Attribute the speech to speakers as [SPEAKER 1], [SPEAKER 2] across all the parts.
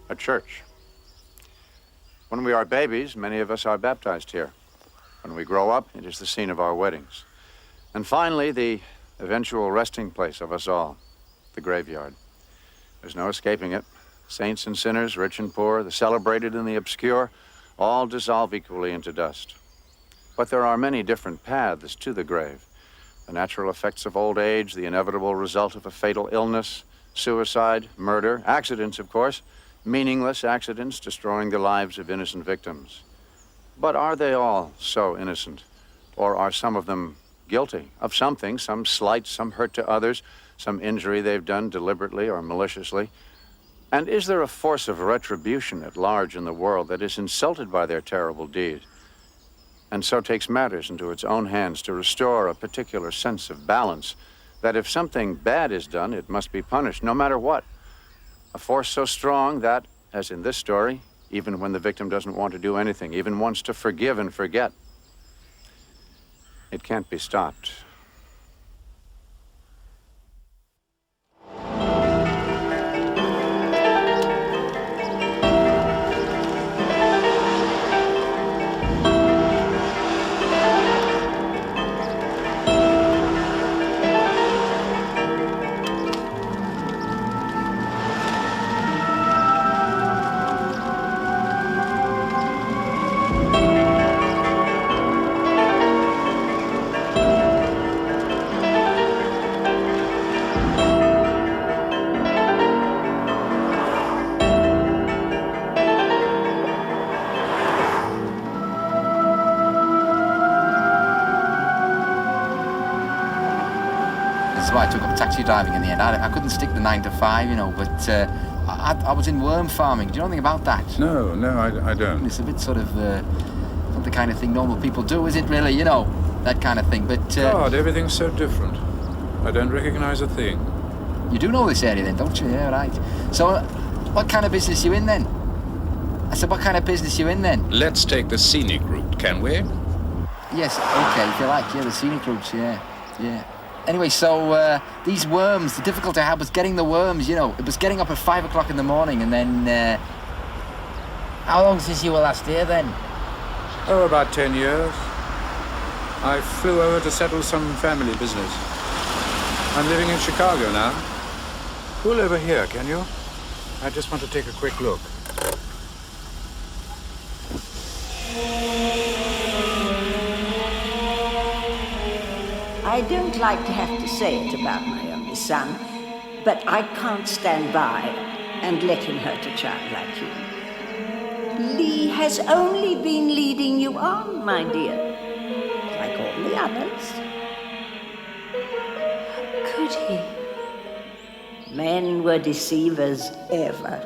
[SPEAKER 1] a church. When we are babies, many of us are baptized here. When we grow up, it is the scene of our weddings. And finally, the eventual resting place of us all, the graveyard. There's no escaping it. Saints and sinners, rich and poor, the celebrated and the obscure, all dissolve equally into dust. But there are many different paths to the grave. The natural effects of old age, the inevitable result of a fatal illness, suicide, murder, accidents, of course, meaningless accidents destroying the lives of innocent victims. But are they all so innocent? Or are some of them guilty of something, some slight, some hurt to others, some injury they've done deliberately or maliciously? And is there a force of retribution at large in the world that is insulted by their terrible deed, and so takes matters into its own hands to restore a particular sense of balance, that if something bad is done, it must be punished, no matter what? A force so strong that, as in this story, even when the victim doesn't want to do anything, even wants to forgive and forget, it can't be stopped.
[SPEAKER 2] So I took up taxi driving in the end. I couldn't stick the 9 to 5, you know, but I was in worm farming. Do you know anything about that?
[SPEAKER 3] No, I don't.
[SPEAKER 2] It's a bit sort of, not the kind of thing normal people do, is it really? You know, that kind of thing, but...
[SPEAKER 3] God, everything's so different. I don't recognize a thing.
[SPEAKER 2] You do know this area then, don't you? Yeah, right. So, what kind of business you in then? I said, what kind of business you in then?
[SPEAKER 3] Let's take the scenic route, can we?
[SPEAKER 2] Yes, okay, if you like. Yeah, the scenic routes, yeah. Anyway, so these worms, the difficulty I had was getting the worms, you know. It was getting up at 5 o'clock in the morning and then... How long since you were last here then?
[SPEAKER 3] Oh, about 10 years. I flew over to settle some family business. I'm living in Chicago now. Pull over here, can you? I just want to take a quick look.
[SPEAKER 4] I don't like to have to say it about my only son, but I can't stand by and let him hurt a child like you. Lee has only been leading you on, my dear, like all the others.
[SPEAKER 5] How could he?
[SPEAKER 4] Men were deceivers ever.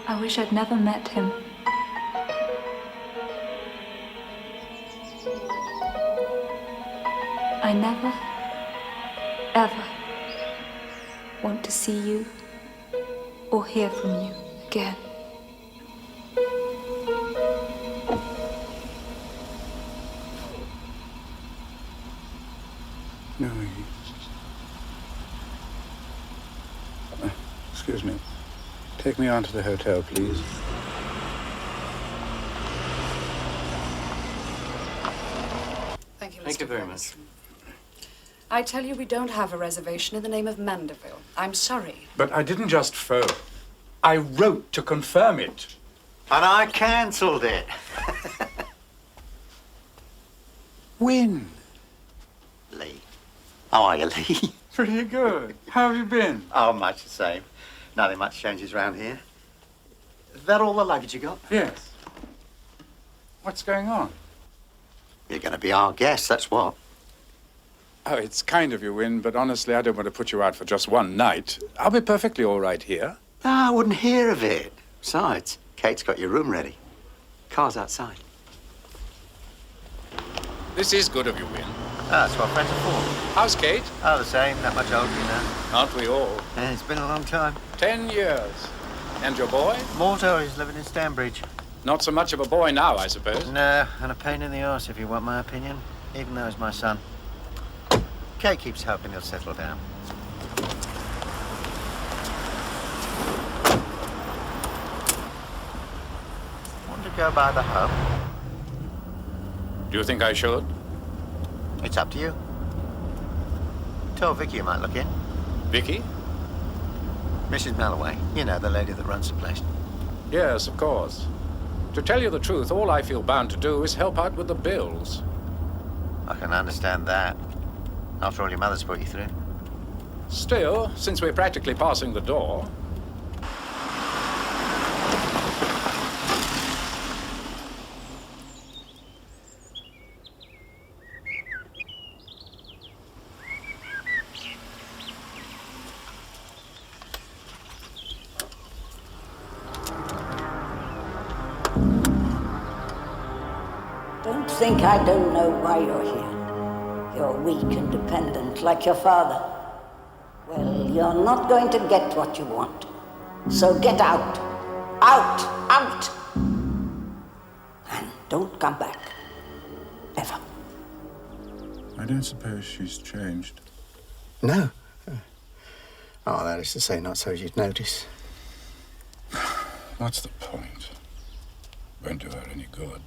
[SPEAKER 5] I wish I'd never met him. I never, ever want to see you or hear from you again.
[SPEAKER 3] No, excuse me. Take me on to the hotel, please.
[SPEAKER 6] Thank you, Mr.
[SPEAKER 1] Thank you very much.
[SPEAKER 6] I tell you, we don't have a reservation in the name of Mandeville. I'm sorry.
[SPEAKER 3] But I didn't just phone. I wrote to confirm it.
[SPEAKER 1] And I cancelled it.
[SPEAKER 3] When?
[SPEAKER 1] Lee. How are you, Lee?
[SPEAKER 3] Pretty good. How have you been?
[SPEAKER 1] Oh, much the same. Nothing much changes around here. Is that all the luggage you got?
[SPEAKER 3] Yes. What's going on?
[SPEAKER 1] You're going to be our guest, that's what.
[SPEAKER 3] Oh, it's kind of you, Win, but honestly, I don't want to put you out for just one night. I'll be perfectly all right here.
[SPEAKER 1] No, I wouldn't hear of it. Besides, Kate's got your room ready. Car's outside.
[SPEAKER 3] This is good of you, Win.
[SPEAKER 1] That's what friends are for.
[SPEAKER 3] How's Kate?
[SPEAKER 1] Oh, the same. Not much older, you know.
[SPEAKER 3] Aren't we all?
[SPEAKER 1] Yeah, it's been a long time.
[SPEAKER 3] 10 years. And your boy?
[SPEAKER 1] Morto is living in Stanbridge.
[SPEAKER 3] Not so much of a boy now, I suppose.
[SPEAKER 1] No, and a pain in the arse, if you want my opinion. Even though he's my son. Kate keeps hoping he'll settle down.
[SPEAKER 7] go by the home?
[SPEAKER 3] Do you think I should?
[SPEAKER 7] It's up to you. Tell Vicky you might look in.
[SPEAKER 3] Vicky?
[SPEAKER 7] Mrs. Melloway, you know, the lady that runs the place.
[SPEAKER 3] Yes, of course. To tell you the truth, all I feel bound to do is help out with the bills.
[SPEAKER 7] I can understand that. After all your mother's put you through.
[SPEAKER 3] Still, since we're practically passing the door...
[SPEAKER 4] Don't think I don't know why you're here. You're weak and dependent, like your father. Well, you're not going to get what you want. So get out. Out! Out! And don't come back. Ever.
[SPEAKER 3] I don't suppose she's changed.
[SPEAKER 8] No. Oh, that is to say, not so you'd notice.
[SPEAKER 3] What's the point? Won't do her any good.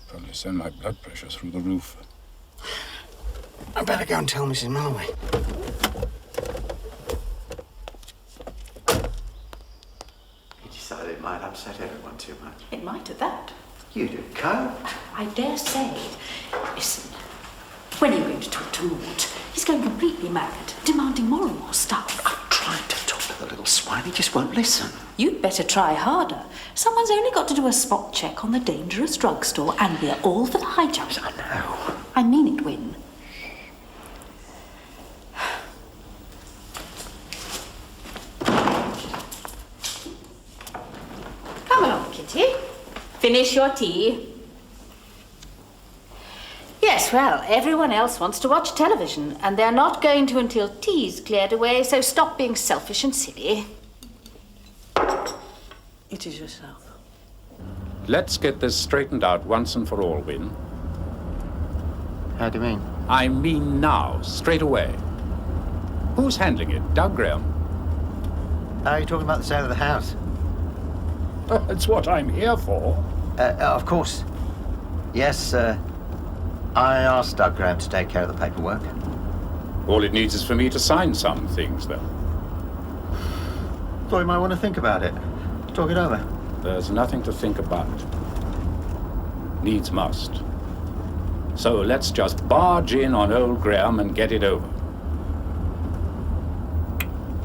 [SPEAKER 3] Probably send my blood pressure through the roof.
[SPEAKER 8] I'd better go and tell Mrs. Melloway.
[SPEAKER 1] He decided it might upset everyone too much.
[SPEAKER 9] It might have that.
[SPEAKER 1] You do cope.
[SPEAKER 9] I dare say. Listen, when are you going to talk to Maud? He's going completely mad, demanding more and more stuff.
[SPEAKER 1] I'm trying to talk to the little swine. He just won't listen.
[SPEAKER 9] You'd better try harder. Someone's only got to do a spot check on the dangerous drugstore and we're all for the high jump.
[SPEAKER 1] I know.
[SPEAKER 9] I mean it, Win. Come along, Kitty. Finish your tea. Yes, well, everyone else wants to watch television, and they're not going to until tea's cleared away, so stop being selfish and silly.
[SPEAKER 4] It is yourself.
[SPEAKER 3] Let's get this straightened out once and for all, Win.
[SPEAKER 7] How do you mean?
[SPEAKER 3] I mean now, straight away. Who's handling it? Doug Graham?
[SPEAKER 7] Are you talking about the sale of the house?
[SPEAKER 3] That's what I'm here for.
[SPEAKER 7] Of course. Yes, I asked Doug Graham to take care of the paperwork.
[SPEAKER 3] All it needs is for me to sign some things, though.
[SPEAKER 7] Thought you might want to think about it. Talk it over.
[SPEAKER 3] There's nothing to think about. Needs must. So let's just barge in on old Graham and get it over.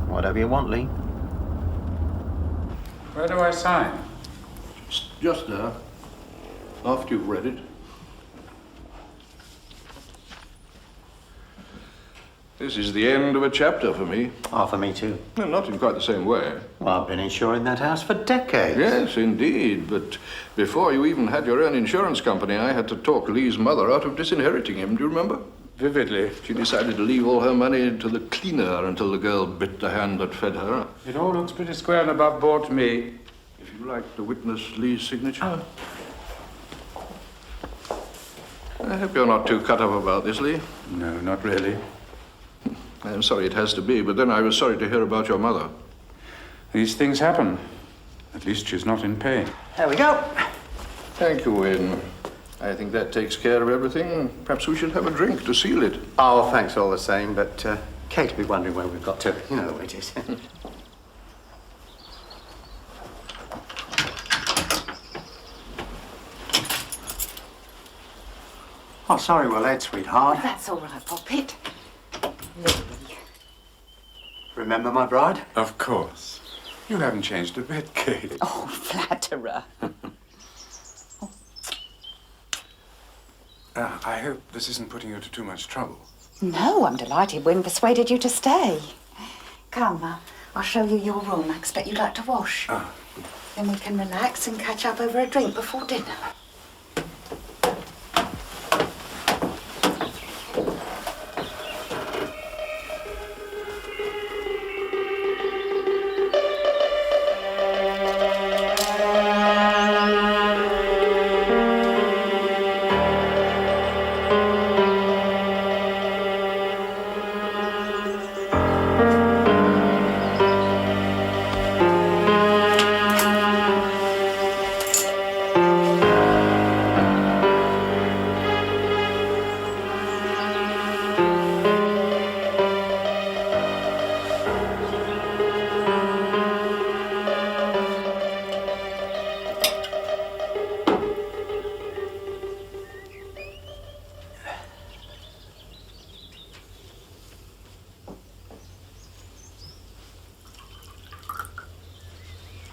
[SPEAKER 7] Whatever you want, Lee.
[SPEAKER 3] Where do I sign?
[SPEAKER 10] Just there. After you've read it. This is the end of a chapter for me.
[SPEAKER 7] Oh, for me too.
[SPEAKER 10] Well, not in quite the same way.
[SPEAKER 7] Well, I've been insuring that house for decades.
[SPEAKER 10] Yes, indeed. But before you even had your own insurance company, I had to talk Lee's mother out of disinheriting him. Do you remember?
[SPEAKER 3] Vividly.
[SPEAKER 10] She decided to leave all her money to the cleaner until the girl bit the hand that fed her.
[SPEAKER 3] It all looks pretty square and above board to me.
[SPEAKER 10] If you'd like to witness Lee's signature. I hope you're not too cut up about this, Lee.
[SPEAKER 3] No, not really.
[SPEAKER 10] I'm sorry it has to be, but then I was sorry to hear about your mother.
[SPEAKER 3] These things happen. At least she's not in pain.
[SPEAKER 7] There we go.
[SPEAKER 10] Thank you, Wayne. I think that takes care of everything. Perhaps we should have a drink to seal it.
[SPEAKER 8] Oh, thanks all the same, but Kate will be wondering where we've got to. You know the way it is. Oh, sorry we're late, sweetheart.
[SPEAKER 9] That's all right, Poppet.
[SPEAKER 8] Remember my bride?
[SPEAKER 3] Of course. You haven't changed a bit, Kate.
[SPEAKER 9] Oh, flatterer.
[SPEAKER 3] I hope this isn't putting you to too much trouble.
[SPEAKER 9] No, I'm delighted Wynne persuaded you to stay. Come, I'll show you your room. I expect you'd like to wash. Then we can relax and catch up over a drink before dinner.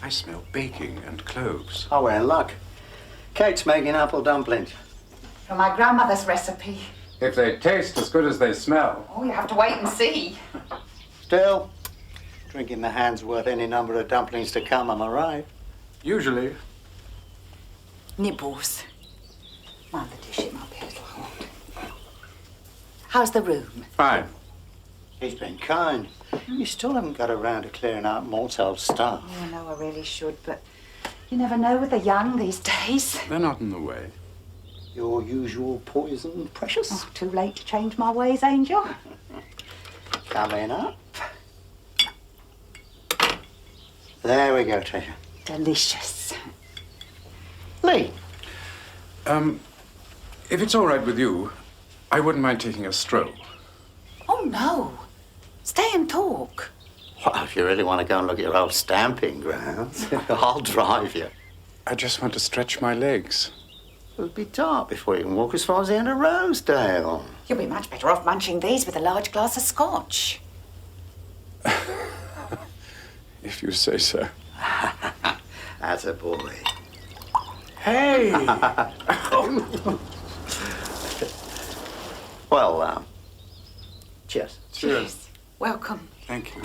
[SPEAKER 3] I smell baking and cloves.
[SPEAKER 8] Oh, we're in luck. Kate's making apple dumplings.
[SPEAKER 9] From my grandmother's recipe.
[SPEAKER 3] If they taste as good as they smell.
[SPEAKER 9] Oh, you have to wait and see.
[SPEAKER 8] Still, drinking the hand's worth any number of dumplings to come, am I right?
[SPEAKER 3] Usually.
[SPEAKER 9] Nibbles. Mind the dish, it might be a little hot. How's the room?
[SPEAKER 3] Fine.
[SPEAKER 8] He's been kind. You still haven't got around to clearing out Mort's old stuff.
[SPEAKER 9] Yeah, I know I really should, but you never know with the young these days.
[SPEAKER 3] They're not in the way.
[SPEAKER 8] Your usual poison, precious.
[SPEAKER 9] Oh, too late to change my ways, Angel.
[SPEAKER 8] Coming up. There we go, Treasure.
[SPEAKER 9] Delicious.
[SPEAKER 8] Lee.
[SPEAKER 3] If it's all right with you, I wouldn't mind taking a stroll.
[SPEAKER 9] Oh, no. Stay and talk.
[SPEAKER 8] Well, if you really want to go and look at your old stamping grounds, I'll drive you.
[SPEAKER 3] I just want to stretch my legs.
[SPEAKER 8] It'll be dark before you can walk as far as the end of Rosedale.
[SPEAKER 9] You'll be much better off munching these with a large glass of scotch.
[SPEAKER 3] If you say so.
[SPEAKER 8] That's a boy.
[SPEAKER 3] Hey!
[SPEAKER 8] Well, cheers.
[SPEAKER 3] Cheers.
[SPEAKER 9] Welcome.
[SPEAKER 3] Thank you.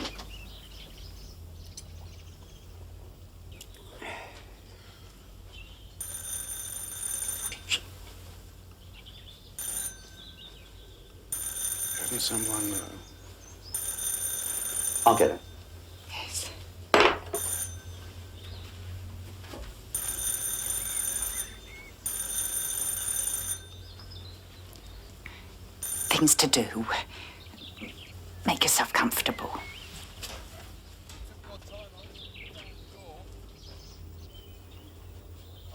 [SPEAKER 3] Hadn't someone...
[SPEAKER 8] I'll get it.
[SPEAKER 9] Yes. Things to do. Make yourself comfortable.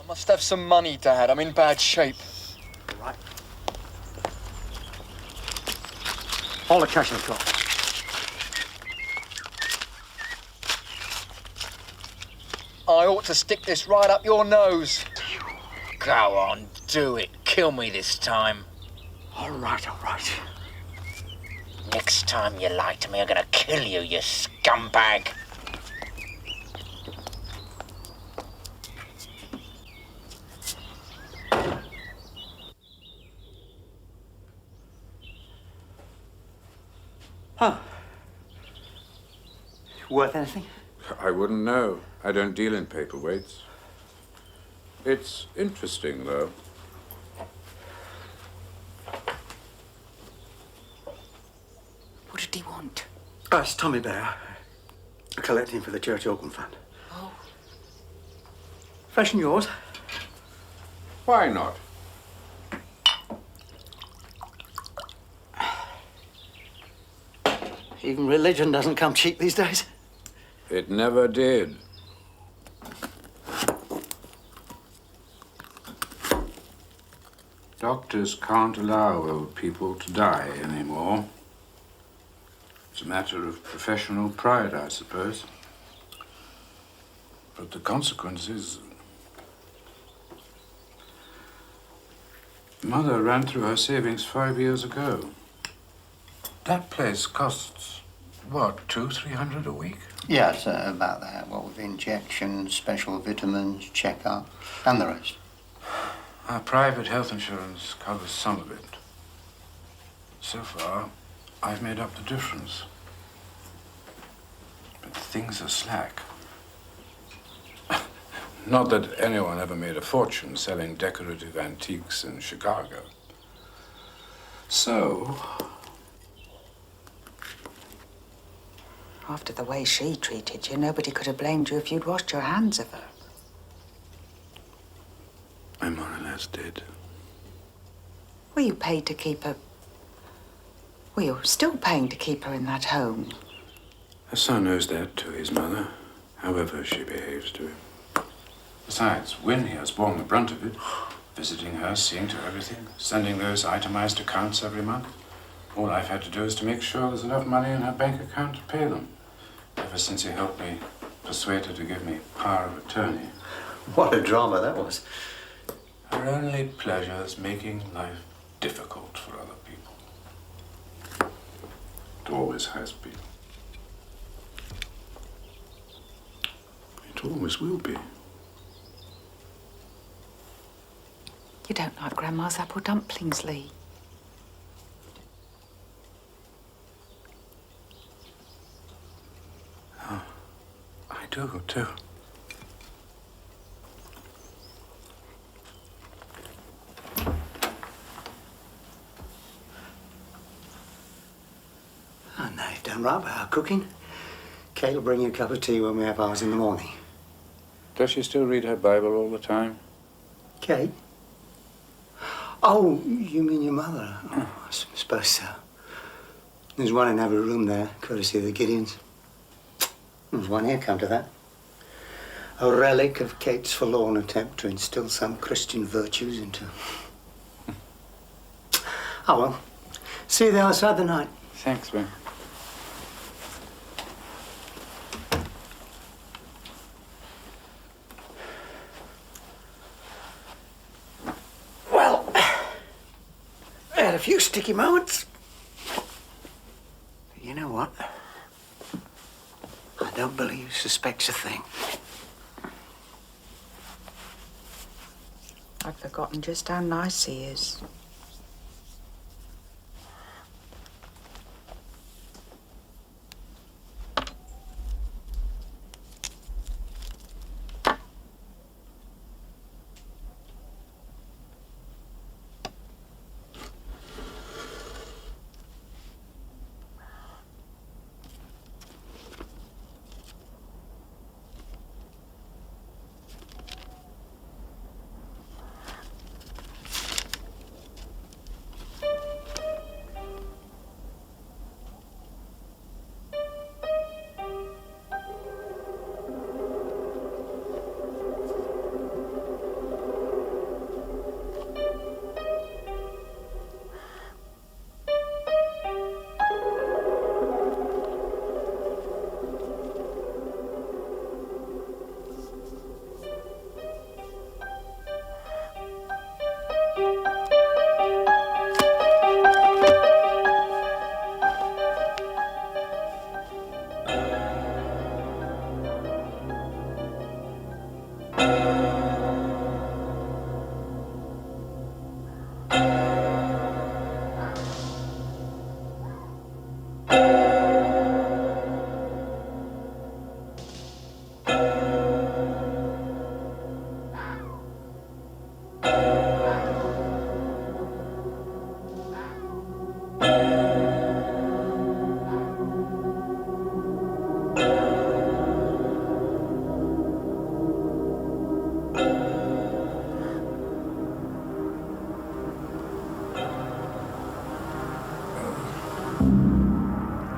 [SPEAKER 2] I must have some money, Dad. I'm in bad shape.
[SPEAKER 8] Right. All the cash I've got.
[SPEAKER 2] I ought to stick this right up your nose.
[SPEAKER 11] Go on, do it. Kill me this time.
[SPEAKER 8] All right, all right.
[SPEAKER 11] Next time you lie to me, I'm gonna kill you, you scumbag.
[SPEAKER 8] Huh. Worth anything?
[SPEAKER 3] I wouldn't know. I don't deal in paperweights. It's interesting, though.
[SPEAKER 9] What did he want?
[SPEAKER 8] It's Tommy Bear. Collecting for the church organ fund.
[SPEAKER 9] Oh.
[SPEAKER 8] Fashion yours?
[SPEAKER 3] Why not?
[SPEAKER 8] Even religion doesn't come cheap these days.
[SPEAKER 3] It never did. Doctors can't allow old people to die anymore. It's a matter of professional pride, I suppose. But the consequences... Mother ran through her savings 5 years ago. That place costs, what, 200-300 a week?
[SPEAKER 8] Yes, about that. What with injections, special vitamins, checkup, and the rest.
[SPEAKER 3] Our private health insurance covers some of it. So far, I've made up the difference. But things are slack. Not that anyone ever made a fortune selling decorative antiques in Chicago. So...
[SPEAKER 9] After the way she treated you, nobody could have blamed you if you'd washed your hands of her.
[SPEAKER 3] I'm more or less dead.
[SPEAKER 9] Were you paid to keep her... Were you still paying to keep her in that home?
[SPEAKER 3] Her son owes that to his mother, however she behaves to him. Besides, Winnie has borne the brunt of it. Visiting her, seeing to everything, sending those itemized accounts every month. All I've had to do is to make sure there's enough money in her bank account to pay them. Ever since he helped me persuade her to give me power of attorney.
[SPEAKER 8] What a drama that was.
[SPEAKER 3] Her only pleasure is making life difficult for other people. It always has been. It always will be.
[SPEAKER 9] You don't like Grandma's apple dumplings, Lee.
[SPEAKER 3] Oh, I do, too.
[SPEAKER 8] Oh, no, you've done right by our cooking. Kate will bring you a cup of tea when we have ours in the morning.
[SPEAKER 3] Does she still read her Bible all the time?
[SPEAKER 8] Kate? Oh, you mean your mother? Oh, I suppose so. There's one in every room there, courtesy of the Gideons. There's one here, come to that. A relic of Kate's forlorn attempt to instill some Christian virtues into... Oh, well. See you there outside the night.
[SPEAKER 3] Thanks, man.
[SPEAKER 8] Well, I had a few sticky moments. But you know what? I don't believe he suspects a thing.
[SPEAKER 9] I'd forgotten just how nice he is.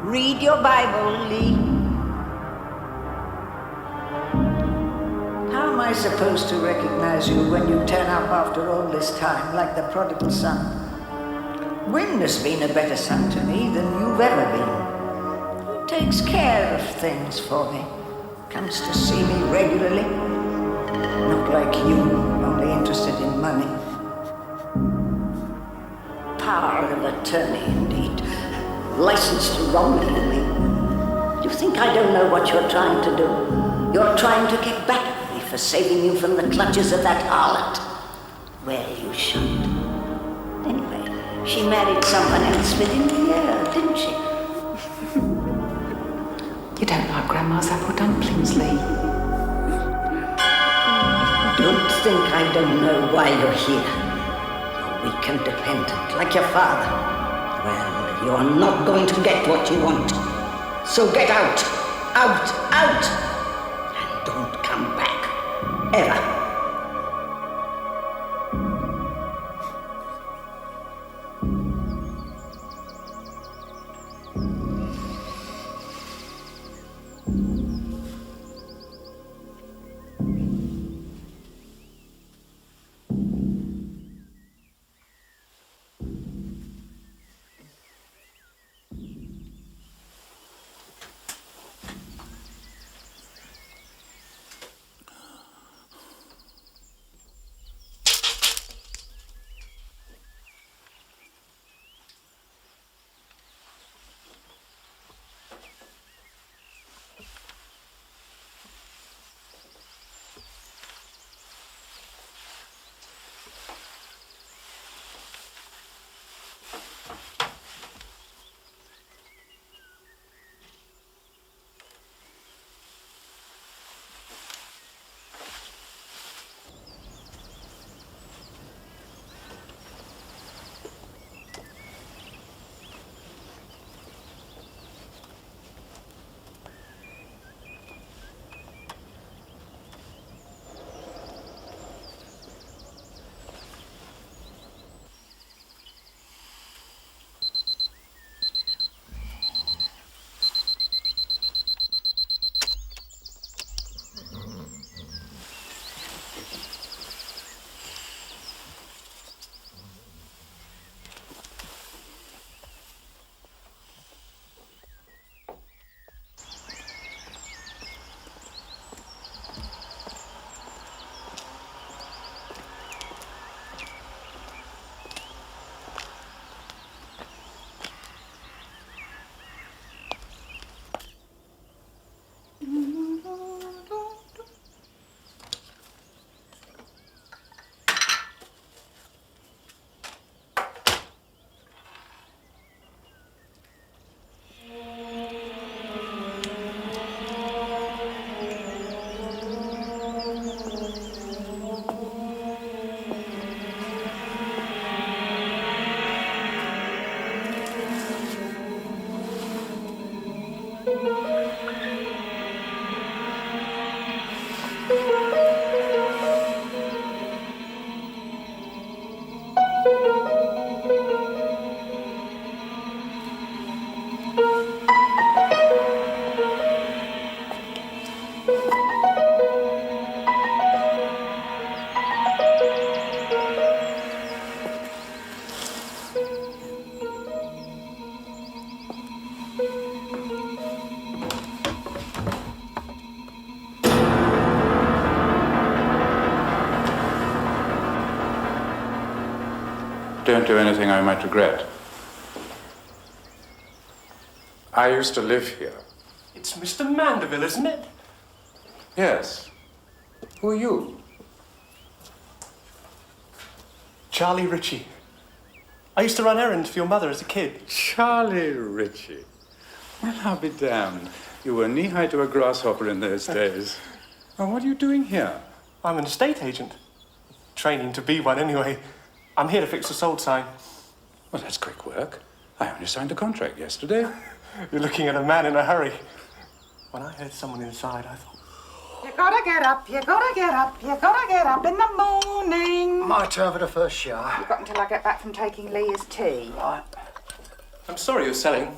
[SPEAKER 4] Read your Bible, Lee. How am I supposed to recognize you when you turn up after all this time, like the prodigal son? Wynne has been a better son to me than you've ever been. He takes care of things for me. Comes to see me regularly. Not like you, only interested in money. Power of attorney, indeed. License to rob me, you mean? You think I don't know what you're trying to do? You're trying to get back at me for saving you from the clutches of that harlot. Well, you should. Anyway, she married someone else within a year, didn't she?
[SPEAKER 9] You don't like Grandma's apple dumplings, Lee.
[SPEAKER 4] Don't think I don't know why you're here. You're weak and dependent, like your father. Well, you are not going to get what you want. So get out! Out! Out! And don't come back. Ever.
[SPEAKER 3] Don't do anything I might regret. I used to live here.
[SPEAKER 12] It's Mr. Mandeville, isn't it?
[SPEAKER 3] Yes. Who are you?
[SPEAKER 12] Charlie Ritchie. I used to run errands for your mother as a kid.
[SPEAKER 3] Charlie Ritchie. Well, I'll be damned. You were knee-high to a grasshopper in those days. And what are you doing here?
[SPEAKER 12] I'm an estate agent. Training to be one, anyway. I'm here to fix the sold sign.
[SPEAKER 3] Well, that's quick work. I only signed the contract yesterday.
[SPEAKER 12] You're looking at a man in a hurry. When I heard someone inside, I thought...
[SPEAKER 9] You gotta get up, you gotta get up, you gotta get up in the morning.
[SPEAKER 8] My turn for the first shower.
[SPEAKER 9] You've got until I get back from taking Leah's tea.
[SPEAKER 8] Right.
[SPEAKER 12] I'm sorry you're selling.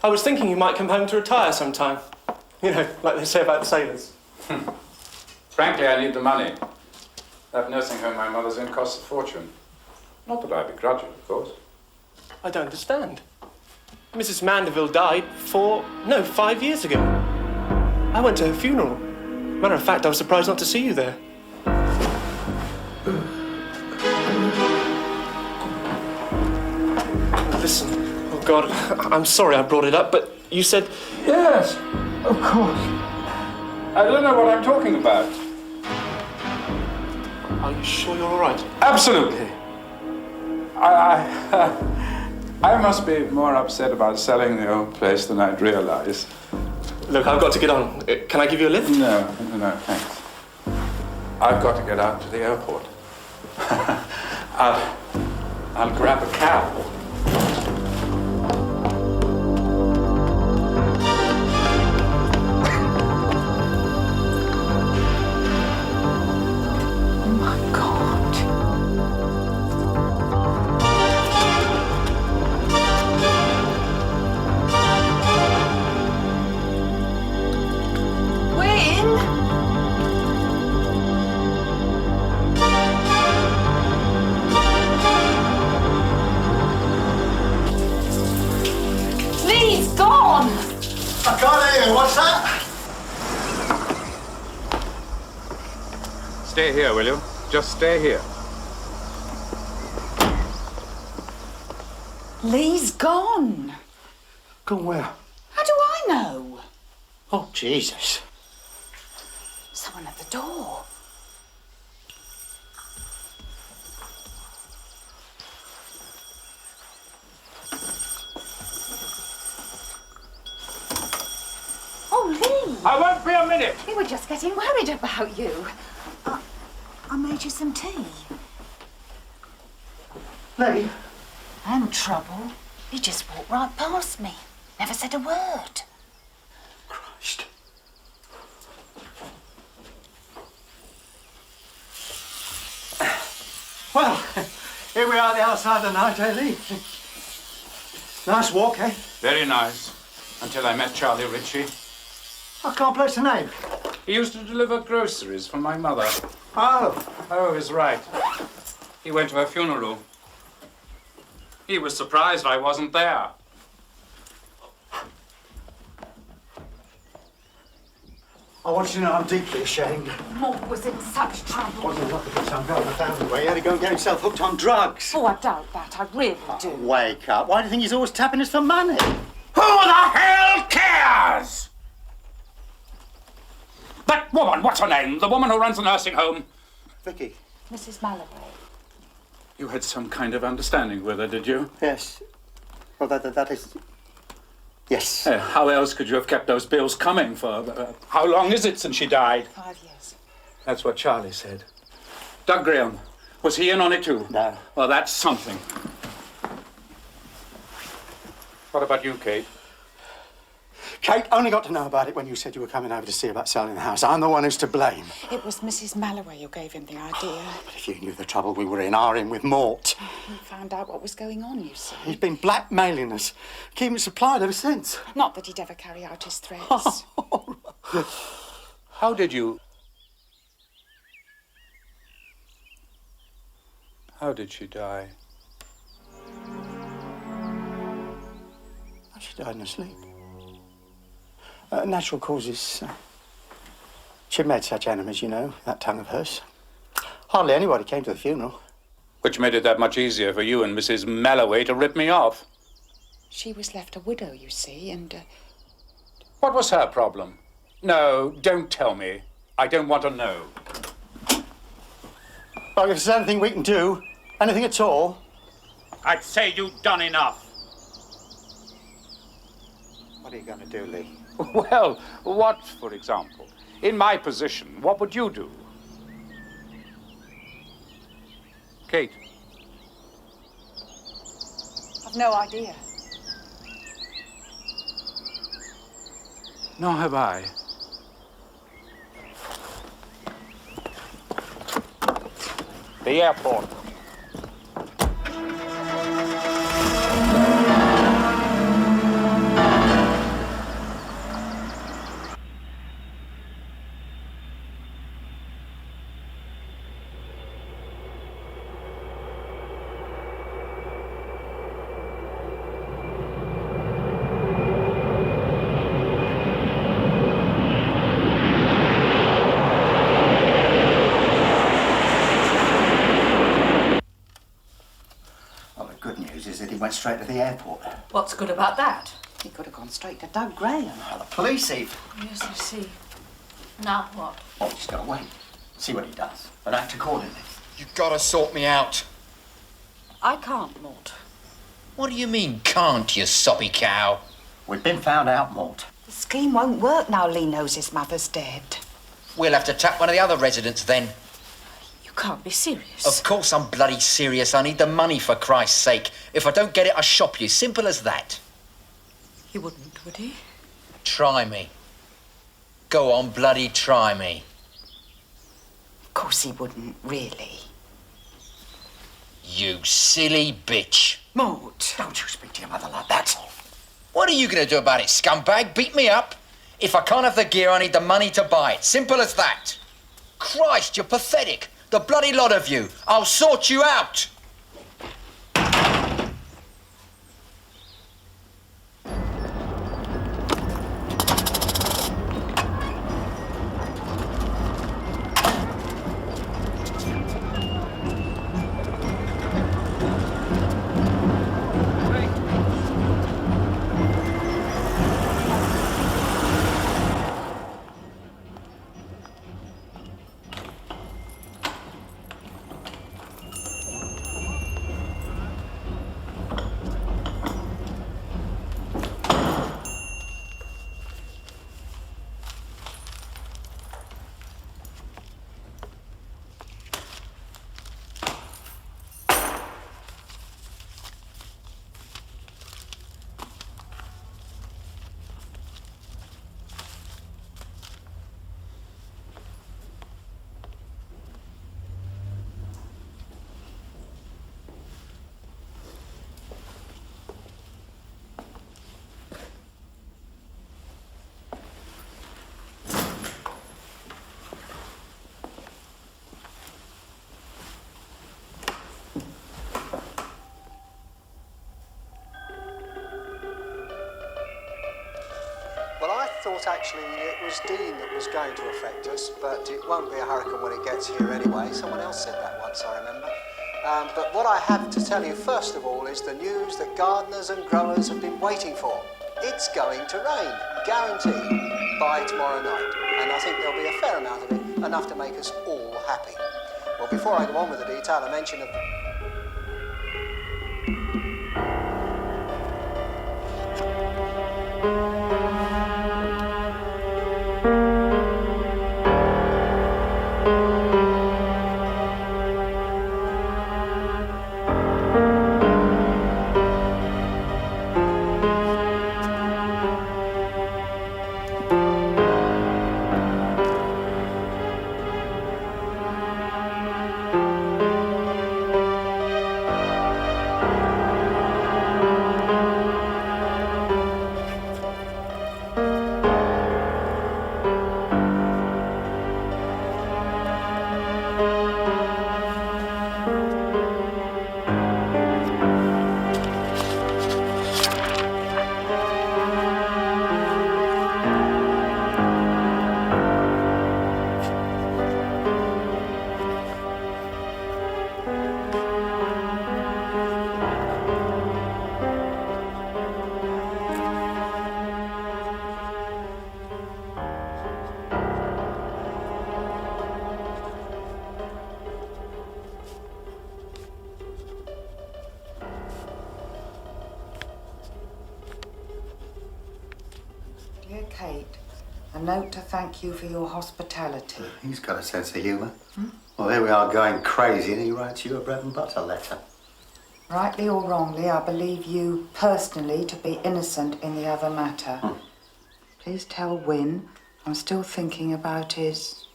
[SPEAKER 12] I was thinking you might come home to retire sometime. You know, like they say about sailors.
[SPEAKER 3] Frankly, I need the money. That nursing home my mother's in costs a fortune. Not that I begrudge it, of course.
[SPEAKER 12] I don't understand. Mrs. Mandeville died 5 years ago. I went to her funeral. Matter of fact, I was surprised not to see you there. Listen, oh God, I'm sorry I brought it up, but you said...
[SPEAKER 3] Yes, of course. I don't know what I'm talking about.
[SPEAKER 12] Are you sure you're all right?
[SPEAKER 3] Absolutely. I must be more upset about selling the old place than I'd realize.
[SPEAKER 12] Look, I've got to get on. Can I give you a lift?
[SPEAKER 3] No, thanks. I've got to get out to the airport. I'll grab a cab.
[SPEAKER 8] I can't hear you. What's that?
[SPEAKER 3] Stay here, will you? Just stay here.
[SPEAKER 9] Lee's gone.
[SPEAKER 8] Gone where?
[SPEAKER 9] How do I know?
[SPEAKER 8] Oh, Jesus.
[SPEAKER 9] Someone at the door. Oh, Lee!
[SPEAKER 3] I won't be a minute!
[SPEAKER 9] We were just getting worried about you. I made you some tea.
[SPEAKER 8] Lee?
[SPEAKER 9] I'm trouble. He just walked right past me. Never said a word.
[SPEAKER 8] Christ. Well, here we are at the outside of the night, eh, Lee? Nice walk, eh?
[SPEAKER 3] Very nice. Until I met Charlie Ritchie.
[SPEAKER 8] I can't place the name.
[SPEAKER 3] He used to deliver groceries for my mother.
[SPEAKER 8] Oh.
[SPEAKER 3] Oh, he's right. He went to her funeral. He was surprised I wasn't there.
[SPEAKER 8] I want you to know I'm deeply ashamed.
[SPEAKER 9] Mort was in such trouble.
[SPEAKER 8] Wasn't enough to get some girl in the family where he had to go and get himself hooked on drugs.
[SPEAKER 9] Oh, I doubt that. I really do.
[SPEAKER 8] Wake up. Why do you think he's always tapping us for money?
[SPEAKER 11] Who the hell cares? That woman, what's her name? The woman who runs the nursing home?
[SPEAKER 8] Vicky.
[SPEAKER 9] Mrs. Mallory.
[SPEAKER 3] You had some kind of understanding with her, did you?
[SPEAKER 8] Yes. Well, that is... Yes.
[SPEAKER 3] How else could you have kept those bills coming for? How long is it since she died?
[SPEAKER 9] 5 years.
[SPEAKER 3] That's what Charlie said. Doug Graham, was he in on it too?
[SPEAKER 8] No.
[SPEAKER 3] Well, that's something. What about you, Kate?
[SPEAKER 8] Kate only got to know about it when you said you were coming over to see about selling the house. I'm the one who's to blame.
[SPEAKER 9] It was Mrs. Mallory who gave him the idea.
[SPEAKER 8] But if you knew the trouble we were in, are in with Mort.
[SPEAKER 9] He found out what was going on, you see.
[SPEAKER 8] He's been blackmailing us, keeping us supplied ever since.
[SPEAKER 9] Not that he'd ever carry out his threats.
[SPEAKER 3] How did you... How did she die?
[SPEAKER 8] She died in her sleep. Natural causes. She made such enemies, you know, that tongue of hers. Hardly anybody came to the funeral.
[SPEAKER 3] Which made it that much easier for you and Mrs. Malloway to rip me off.
[SPEAKER 9] She was left a widow, you see, and...
[SPEAKER 3] What was her problem? No, don't tell me. I don't want to know.
[SPEAKER 8] Well, if there's anything we can do, anything at all...
[SPEAKER 3] I'd say you've done enough.
[SPEAKER 8] What are you going to do, Lee?
[SPEAKER 3] Well, what, for example? In my position, what would you do? Kate.
[SPEAKER 9] I've no idea.
[SPEAKER 3] Nor have I. The airport.
[SPEAKER 7] Went straight to the airport.
[SPEAKER 4] What's good about that?
[SPEAKER 9] He could have gone straight to Doug Graham.
[SPEAKER 7] The police even.
[SPEAKER 4] Yes, I see. Now what?
[SPEAKER 7] Oh, just gotta wait. See what he does. But act accordingly.
[SPEAKER 2] You gotta sort me out.
[SPEAKER 4] I can't, Mort.
[SPEAKER 11] What do you mean, can't, you soppy cow?
[SPEAKER 7] We've been found out, Mort.
[SPEAKER 9] The scheme won't work now Lee knows his mother's dead.
[SPEAKER 11] We'll have to tap one of the other residents then.
[SPEAKER 4] You can't be serious.
[SPEAKER 11] Of course I'm bloody serious. I need the money, for Christ's sake. If I don't get it, I shop you. Simple as that.
[SPEAKER 4] He wouldn't, would he?
[SPEAKER 11] Try me. Go on, bloody try me.
[SPEAKER 9] Of course he wouldn't, really.
[SPEAKER 11] You silly bitch.
[SPEAKER 9] Mort.
[SPEAKER 7] Don't you speak to your mother like that.
[SPEAKER 11] What are you going to do about it, scumbag? Beat me up? If I can't have the gear, I need the money to buy it. Simple as that. Christ, you're pathetic. The bloody lot of you. I'll sort you out.
[SPEAKER 13] Well, I thought actually it was Dean that was going to affect us, but it won't be a hurricane when it gets here anyway. Someone else said that once, I remember. But what I have to tell you first of all is the news that gardeners and growers have been waiting for. It's going to rain, guaranteed, by tomorrow night. And I think there'll be a fair amount of it, enough to make us all happy. Well, before I go on with the detail, a mention of...
[SPEAKER 9] note to thank you for your hospitality.
[SPEAKER 8] He's got a sense of humour. Well, there we are going crazy, and he writes you a bread and butter letter.
[SPEAKER 9] Rightly or wrongly, I believe you personally to be innocent in the other matter. Please tell Wynne I'm still thinking about his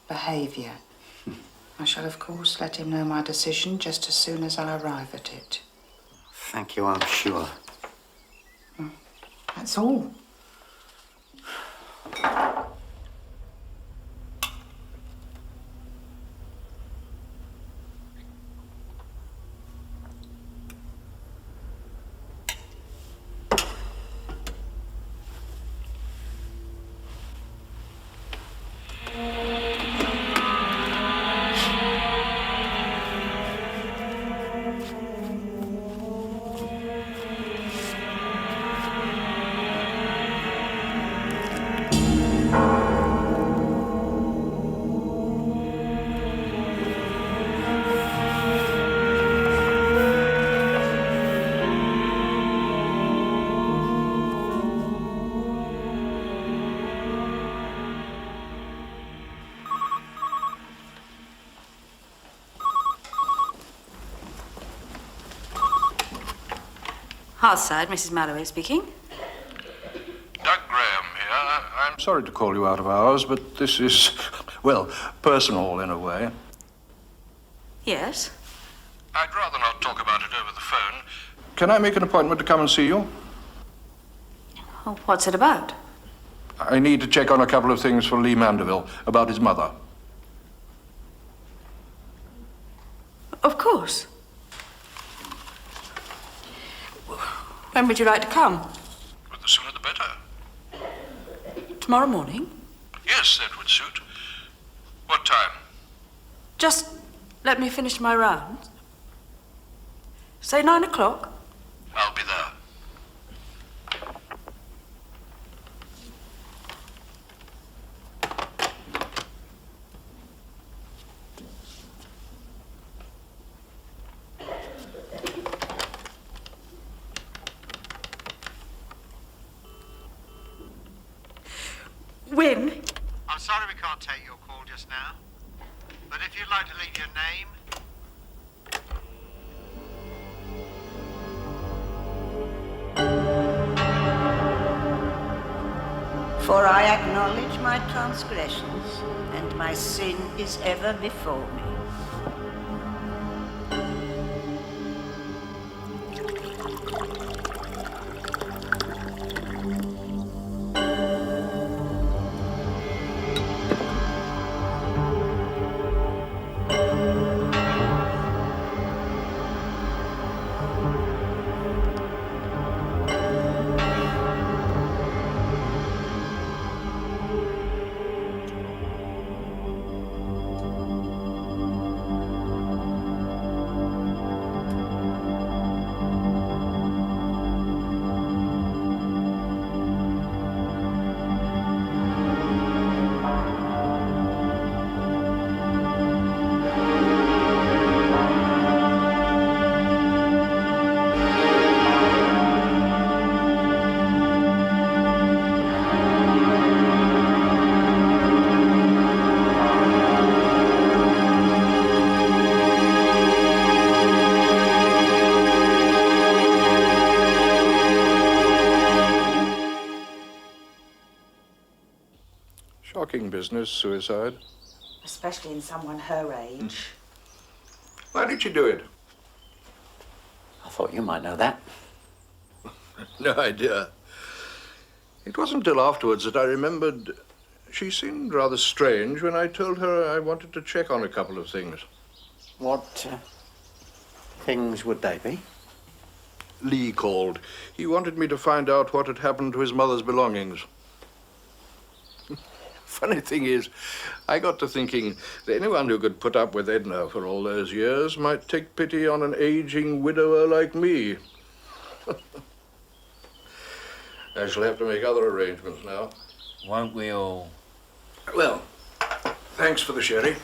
[SPEAKER 9] behaviour. I shall, of course, let him know my decision just as soon as I arrive at it.
[SPEAKER 8] Thank you, I'm sure.
[SPEAKER 9] That's all.
[SPEAKER 6] Hearthside, Mrs. Malloway speaking.
[SPEAKER 10] Doug Graham here. I'm sorry to call you out of hours, but this is, well, personal in a way.
[SPEAKER 6] Yes?
[SPEAKER 10] I'd rather not talk about it over the phone. Can I make an appointment to come and see you?
[SPEAKER 6] Oh, what's it about?
[SPEAKER 10] I need to check on a couple of things for Lee Mandeville about his mother.
[SPEAKER 6] Of course. When would you like to come?
[SPEAKER 10] Well, the sooner the better.
[SPEAKER 6] Tomorrow morning?
[SPEAKER 10] Yes, that would suit. What time?
[SPEAKER 6] Just let me finish my rounds. Say 9 o'clock.
[SPEAKER 10] I'll be there.
[SPEAKER 6] Wynne?
[SPEAKER 13] I'm sorry we can't take your call just now, but if you'd like to leave your name...
[SPEAKER 4] For I acknowledge my transgressions, and my sin is ever before me.
[SPEAKER 10] Shocking business, suicide.
[SPEAKER 9] Especially in someone her age.
[SPEAKER 10] Why did she do it?
[SPEAKER 7] I thought you might know that.
[SPEAKER 10] No idea. It wasn't till afterwards that I remembered she seemed rather strange when I told her I wanted to check on a couple of things.
[SPEAKER 7] What things would they be?
[SPEAKER 10] Lee called. He wanted me to find out what had happened to his mother's belongings. Funny thing is, I got to thinking that anyone who could put up with Edna for all those years might take pity on an aging widower like me. I shall have to make other arrangements now.
[SPEAKER 11] Won't we all?
[SPEAKER 10] Well, thanks for the sherry.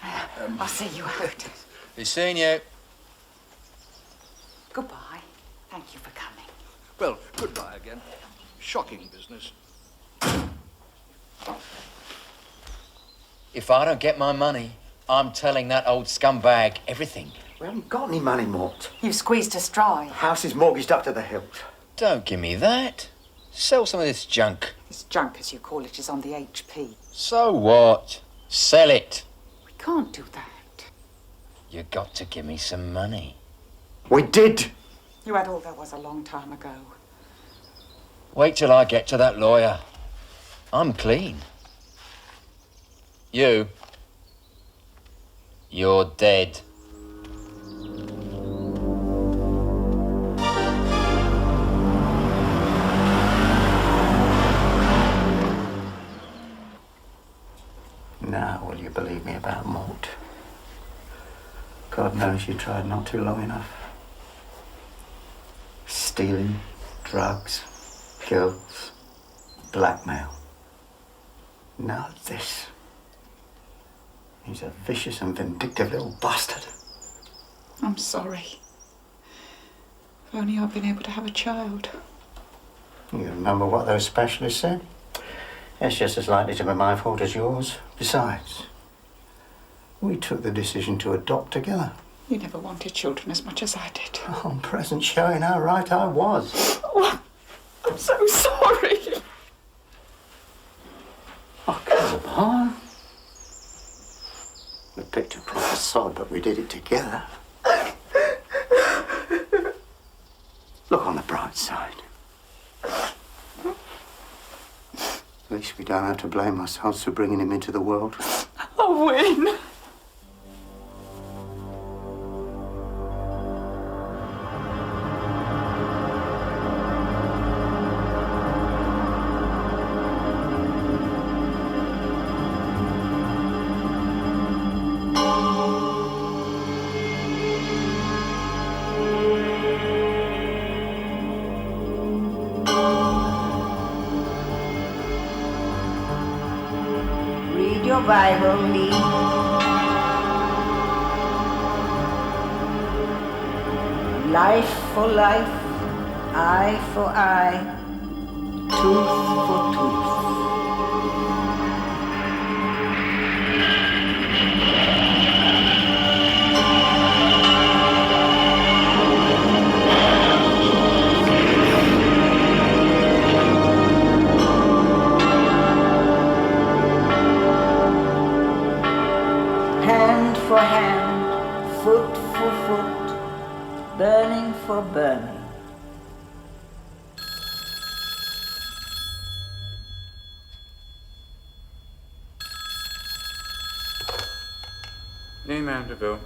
[SPEAKER 9] I'll see you out.
[SPEAKER 11] Be seeing you.
[SPEAKER 9] Goodbye. Thank you for coming.
[SPEAKER 10] Well, goodbye again. Shocking business.
[SPEAKER 11] If I don't get my money, I'm telling that old scumbag everything.
[SPEAKER 8] We haven't got any money, Mort.
[SPEAKER 9] You've squeezed us dry.
[SPEAKER 8] House is mortgaged up to the hilt.
[SPEAKER 11] Don't give me that. Sell some of this junk.
[SPEAKER 9] This junk, as you call it, is on the HP.
[SPEAKER 11] So what? Sell it.
[SPEAKER 9] We can't do that.
[SPEAKER 11] You got to give me some money.
[SPEAKER 8] We did.
[SPEAKER 9] You had all there was a long time ago.
[SPEAKER 11] Wait till I get to that lawyer. I'm clean. You're dead.
[SPEAKER 8] Now, will you believe me about Mort? God knows you tried not too long enough. Stealing, drugs, kills, blackmail. Now this. He's a vicious and vindictive little bastard.
[SPEAKER 9] I'm sorry. If only I'd been able to have a child.
[SPEAKER 8] You remember what those specialists said? It's just as likely to be my fault as yours. Besides, we took the decision to adopt together.
[SPEAKER 9] You never wanted children as much as I did.
[SPEAKER 8] On present showing how right I was.
[SPEAKER 9] Oh, I'm so sorry.
[SPEAKER 8] Oh, come on. We picked a proper sod, but we did it together. Look on the bright side. At least we don't have to blame ourselves for bringing him into the world.
[SPEAKER 9] I'll win.
[SPEAKER 4] Read your Bible, Lee. Life for life, eye for eye, tooth for tooth. Hand for hand, foot for foot, burning for burning.
[SPEAKER 3] Nee, Mandeville.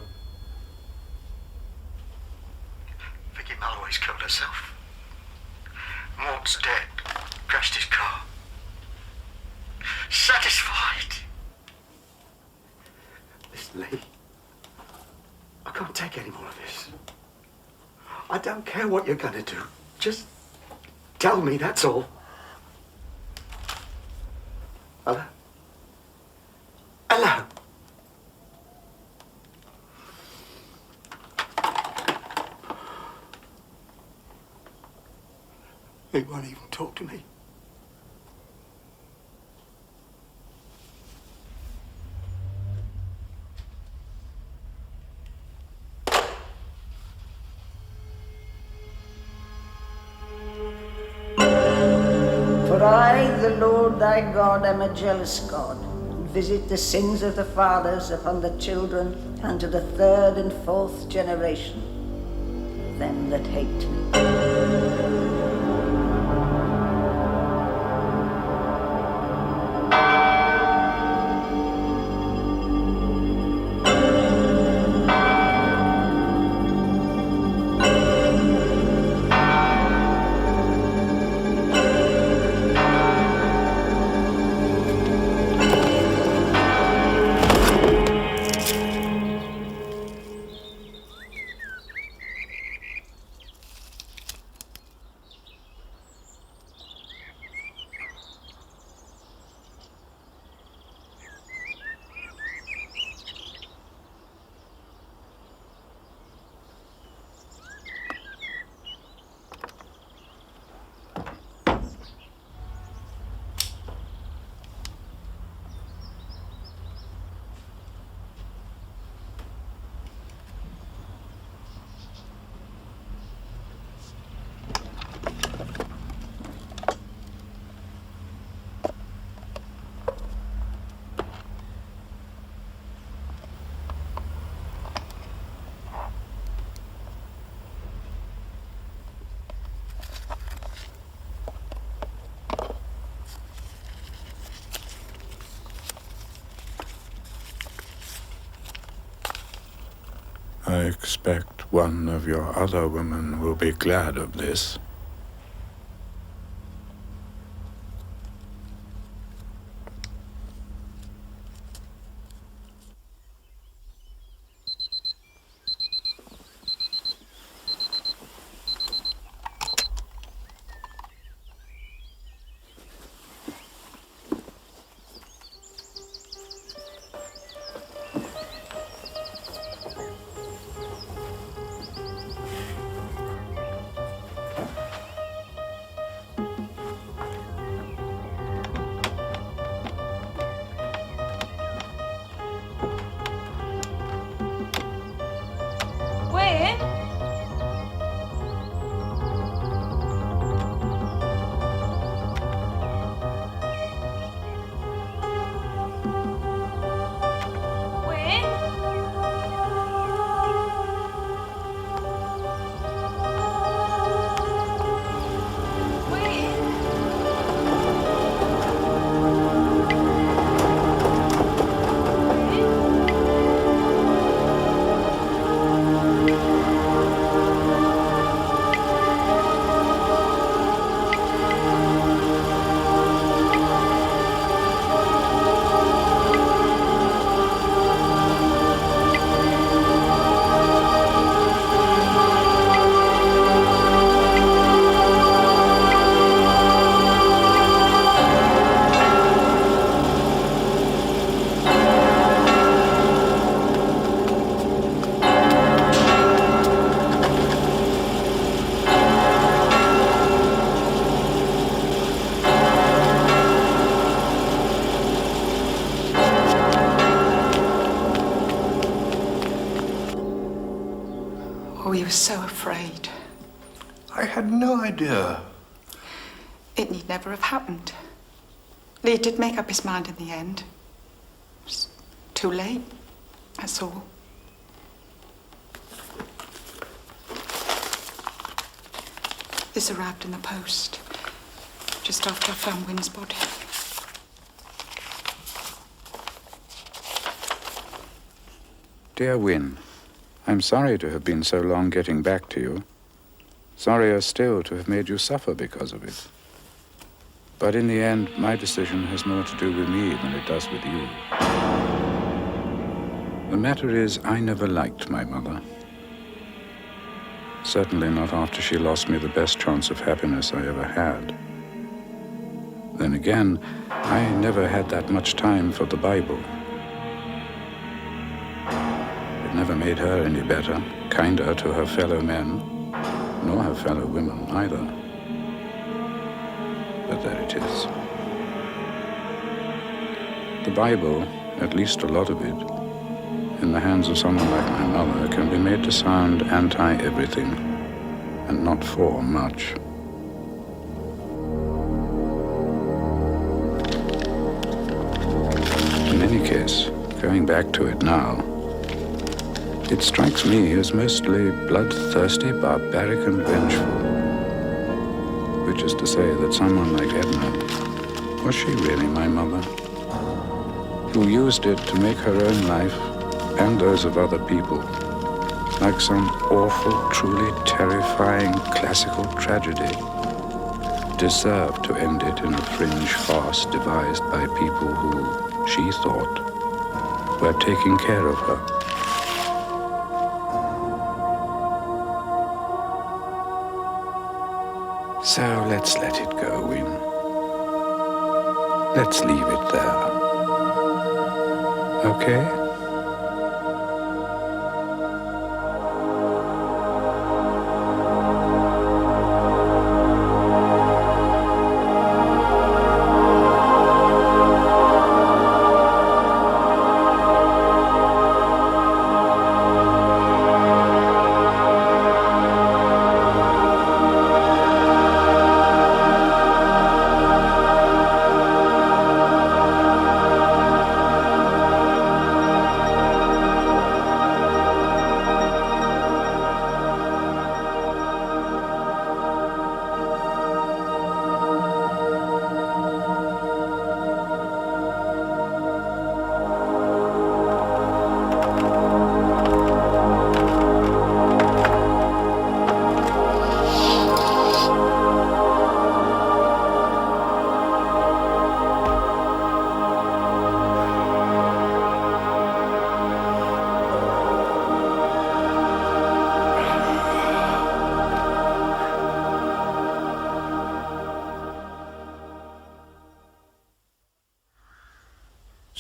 [SPEAKER 8] Vicky Malloy's killed herself. Mort's dead. Crashed his car. Satisfied. Listen, Lee. I can't take any more of this. I don't care what you're gonna do. Just tell me, that's all. Hello? Hello? He won't even talk to me.
[SPEAKER 4] For I, the Lord thy God, am a jealous God, and visit the sins of the fathers upon the children unto the third and fourth generation of them that hate me.
[SPEAKER 3] I expect one of your other women will be glad of this.
[SPEAKER 5] Win?
[SPEAKER 9] Oh, he was so afraid.
[SPEAKER 10] I had no idea.
[SPEAKER 9] It need never have happened. Lee did make up his mind in the end. It was too late, that's all. This arrived in the post, just after I found Wynn's body.
[SPEAKER 3] Dear Wynne, I'm sorry to have been so long getting back to you. Sorrier still to have made you suffer because of it. But in the end, my decision has more to do with me than it does with you. The matter is, I never liked my mother. Certainly not after she lost me the best chance of happiness I ever had. Then again, I never had that much time for the Bible. It never made her any better, kinder to her fellow men, nor her fellow women either. But there it is. The Bible, at least a lot of it, in the hands of someone like my mother, can be made to sound anti-everything, and not for much. In any case, going back to it now, it strikes me as mostly bloodthirsty, barbaric, and vengeful. Which is to say that someone like Edna, was she really my mother? Who used it to make her own life and those of other people, like some awful, truly terrifying classical tragedy, deserved to end it in a fringe farce devised by people who, she thought, were taking care of her. So let's let it go, Wynne. Let's leave it there. Okay?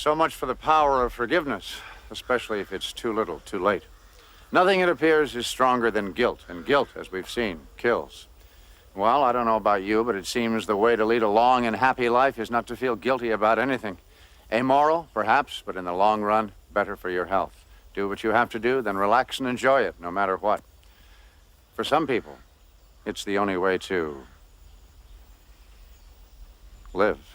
[SPEAKER 1] So much for the power of forgiveness, especially if it's too little, too late. Nothing, it appears, is stronger than guilt, and guilt, as we've seen, kills. Well, I don't know about you, but it seems the way to lead a long and happy life is not to feel guilty about anything. Amoral, perhaps, but in the long run, better for your health. Do what you have to do, then relax and enjoy it, no matter what. For some people, it's the only way to live.